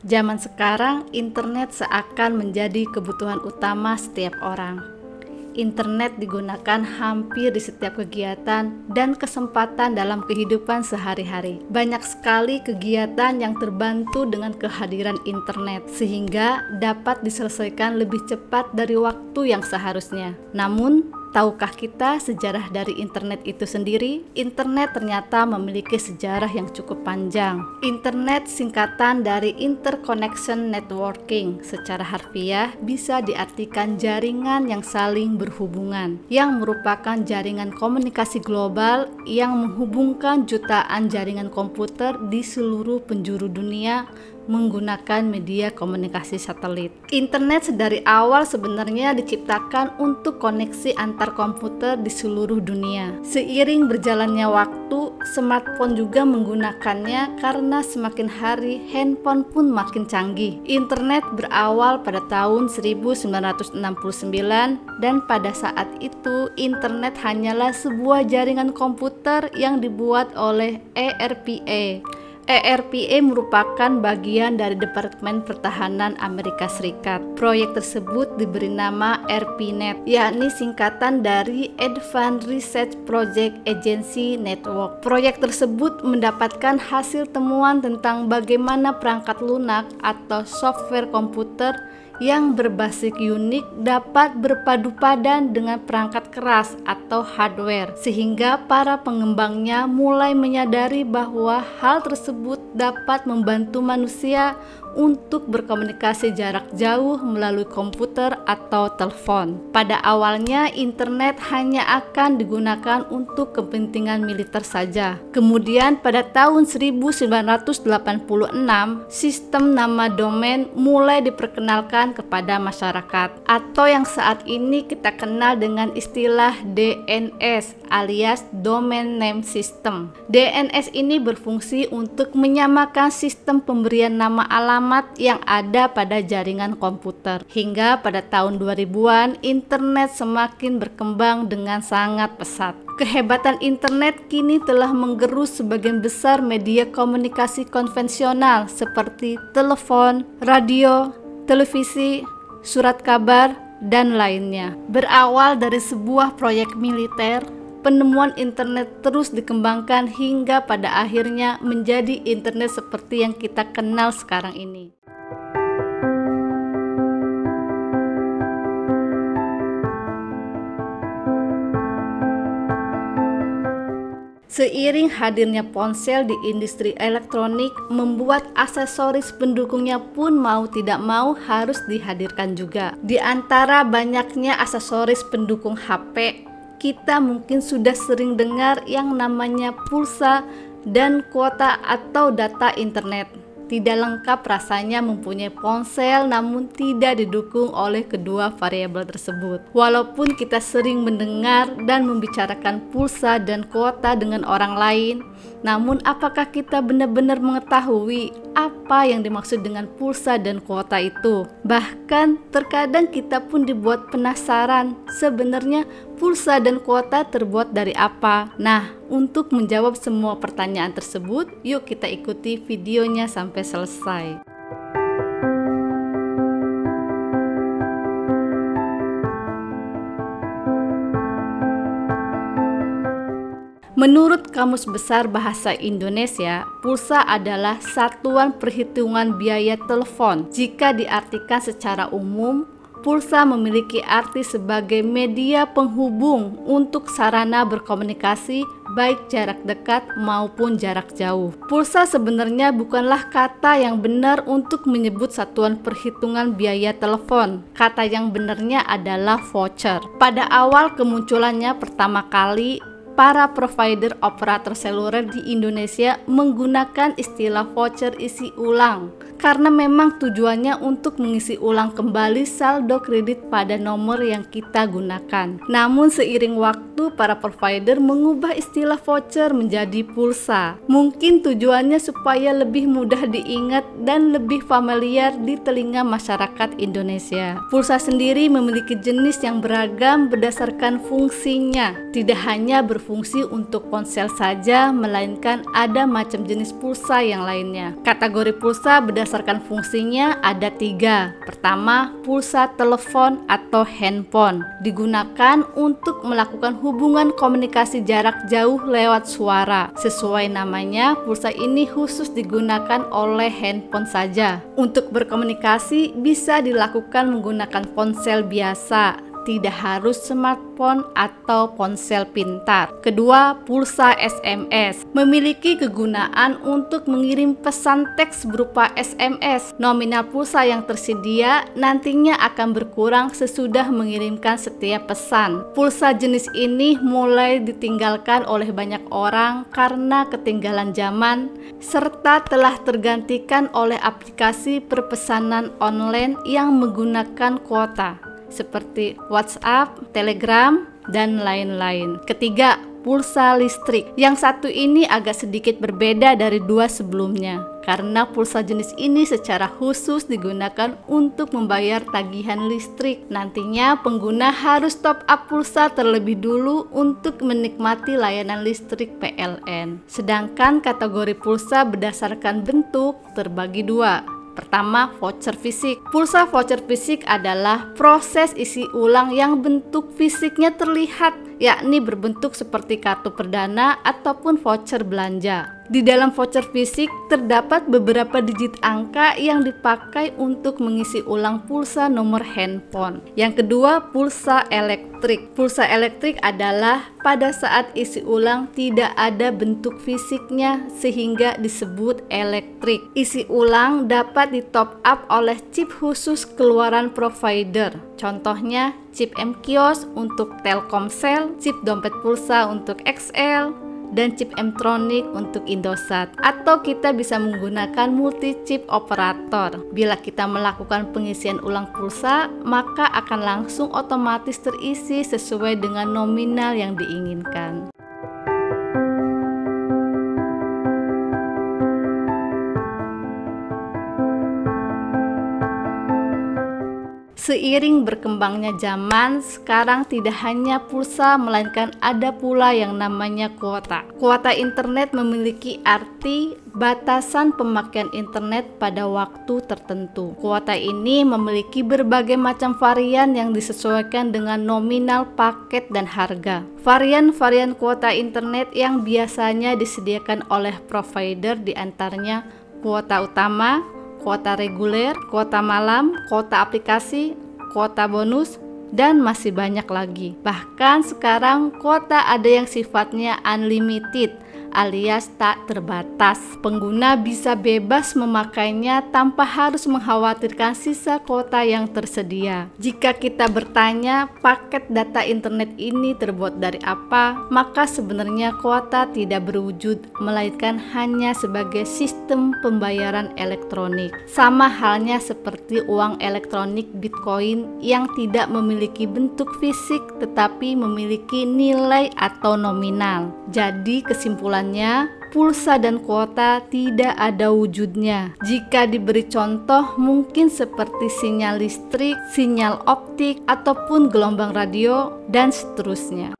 Zaman sekarang, internet seakan menjadi kebutuhan utama setiap orang. Internet digunakan hampir di setiap kegiatan dan kesempatan dalam kehidupan sehari-hari. Banyak sekali kegiatan yang terbantu dengan kehadiran internet, sehingga dapat diselesaikan lebih cepat dari waktu yang seharusnya. Namun, tahukah kita sejarah dari internet itu sendiri? Internet ternyata memiliki sejarah yang cukup panjang. Internet singkatan dari Interconnection Networking. Secara harfiah bisa diartikan jaringan yang saling berhubungan, yang merupakan jaringan komunikasi global yang menghubungkan jutaan jaringan komputer di seluruh penjuru dunia menggunakan media komunikasi satelit. Internet dari awal sebenarnya diciptakan untuk koneksi antar komputer di seluruh dunia. Seiring berjalannya waktu, smartphone juga menggunakannya karena semakin hari handphone pun makin canggih. Internet berawal pada tahun 1969 dan pada saat itu internet hanyalah sebuah jaringan komputer yang dibuat oleh ERPA. ERPA merupakan bagian dari Departemen Pertahanan Amerika Serikat. Proyek tersebut diberi nama ARPANET, yakni singkatan dari Advanced Research Project Agency Network. Proyek tersebut mendapatkan hasil temuan tentang bagaimana perangkat lunak atau software komputer yang berbasis Unix dapat berpadu padan dengan perangkat keras atau hardware, sehingga para pengembangnya mulai menyadari bahwa hal tersebut dapat membantu manusia untuk berkomunikasi jarak jauh melalui komputer atau telepon. Pada awalnya, internet hanya akan digunakan untuk kepentingan militer saja. Kemudian pada tahun 1986, sistem nama domain mulai diperkenalkan kepada masyarakat, atau yang saat ini kita kenal dengan istilah DNS alias Domain Name System. DNS ini berfungsi untuk menyamakan sistem pemberian nama alamat yang ada pada jaringan komputer. Hingga pada tahun 2000-an, internet semakin berkembang dengan sangat pesat. Kehebatan internet kini telah menggerus sebagian besar media komunikasi konvensional seperti telepon, radio, televisi, surat kabar, dan lainnya. Berawal dari sebuah proyek militer, penemuan internet terus dikembangkan hingga pada akhirnya menjadi internet seperti yang kita kenal sekarang ini. Seiring hadirnya ponsel di industri elektronik, membuat aksesoris pendukungnya pun mau tidak mau harus dihadirkan juga. Di antara banyaknya aksesoris pendukung HP, kita mungkin sudah sering dengar yang namanya pulsa dan kuota atau data internet. Tidak lengkap rasanya mempunyai ponsel namun tidak didukung oleh kedua variabel tersebut. Walaupun kita sering mendengar dan membicarakan pulsa dan kuota dengan orang lain, namun apakah kita benar-benar mengetahui apa yang dimaksud dengan pulsa dan kuota itu? Bahkan terkadang kita pun dibuat penasaran, sebenarnya pulsa dan kuota terbuat dari apa? Nah, untuk menjawab semua pertanyaan tersebut, yuk kita ikuti videonya sampai selesai. Menurut Kamus Besar Bahasa Indonesia, pulsa adalah satuan perhitungan biaya telepon. Jika diartikan secara umum, pulsa memiliki arti sebagai media penghubung untuk sarana berkomunikasi baik jarak dekat maupun jarak jauh. Pulsa sebenarnya bukanlah kata yang benar untuk menyebut satuan perhitungan biaya telepon. Kata yang benarnya adalah voucher. Pada awal kemunculannya pertama kali, para provider operator seluler di Indonesia menggunakan istilah voucher isi ulang karena memang tujuannya untuk mengisi ulang kembali saldo kredit pada nomor yang kita gunakan. Namun seiring waktu, para provider mengubah istilah voucher menjadi pulsa. Mungkin tujuannya supaya lebih mudah diingat dan lebih familiar di telinga masyarakat Indonesia. Pulsa sendiri memiliki jenis yang beragam berdasarkan fungsinya. Tidak hanya berfungsi berfungsi untuk ponsel saja, melainkan ada macam jenis pulsa yang lainnya. Kategori pulsa berdasarkan fungsinya ada 3. Pertama, pulsa telepon atau handphone, digunakan untuk melakukan hubungan komunikasi jarak jauh lewat suara. Sesuai namanya, pulsa ini khusus digunakan oleh handphone saja. Untuk berkomunikasi bisa dilakukan menggunakan ponsel biasa, tidak harus smartphone atau ponsel pintar. Kedua, pulsa SMS memiliki kegunaan untuk mengirim pesan teks berupa SMS. Nominal pulsa yang tersedia nantinya akan berkurang sesudah mengirimkan setiap pesan. Pulsa jenis ini mulai ditinggalkan oleh banyak orang karena ketinggalan zaman serta telah tergantikan oleh aplikasi perpesanan online yang menggunakan kuota seperti WhatsApp, Telegram, dan lain-lain. Ketiga, pulsa listrik. Yang satu ini agak sedikit berbeda dari 2 sebelumnya, karena pulsa jenis ini secara khusus digunakan untuk membayar tagihan listrik. Nantinya pengguna harus top up pulsa terlebih dulu untuk menikmati layanan listrik PLN. Sedangkan kategori pulsa berdasarkan bentuk terbagi 2. Pertama, voucher fisik. Pulsa voucher fisik adalah proses isi ulang yang bentuk fisiknya terlihat, yakni berbentuk seperti kartu perdana ataupun voucher belanja. Di dalam voucher fisik terdapat beberapa digit angka yang dipakai untuk mengisi ulang pulsa nomor handphone. Yang kedua, pulsa elektrik. Pulsa elektrik adalah pada saat isi ulang tidak ada bentuk fisiknya sehingga disebut elektrik. Isi ulang dapat di top up oleh chip khusus keluaran provider. Contohnya chip M-Kios untuk Telkomsel, chip dompet pulsa untuk XL, dan chip M-Tronic untuk Indosat. Atau kita bisa menggunakan multi chip operator. Bila kita melakukan pengisian ulang pulsa, maka akan langsung otomatis terisi sesuai dengan nominal yang diinginkan. Seiring berkembangnya zaman, sekarang tidak hanya pulsa melainkan ada pula yang namanya kuota. Kuota internet memiliki arti batasan pemakaian internet pada waktu tertentu. Kuota ini memiliki berbagai macam varian yang disesuaikan dengan nominal paket dan harga. Varian-varian kuota internet yang biasanya disediakan oleh provider diantaranya kuota utama, kuota reguler, kuota malam, kuota aplikasi, kuota bonus, dan masih banyak lagi. Bahkan sekarang kuota ada yang sifatnya unlimited alias tak terbatas. Pengguna bisa bebas memakainya tanpa harus mengkhawatirkan sisa kuota yang tersedia. Jika kita bertanya paket data internet ini terbuat dari apa, maka sebenarnya kuota tidak berwujud, melainkan hanya sebagai sistem pembayaran elektronik. Sama halnya seperti uang elektronik Bitcoin yang tidak memiliki bentuk fisik tetapi memiliki nilai atau nominal. Jadi kesimpulannya, pulsa dan kuota tidak ada wujudnya. Jika diberi contoh, mungkin seperti sinyal listrik, sinyal optik, ataupun gelombang radio, dan seterusnya.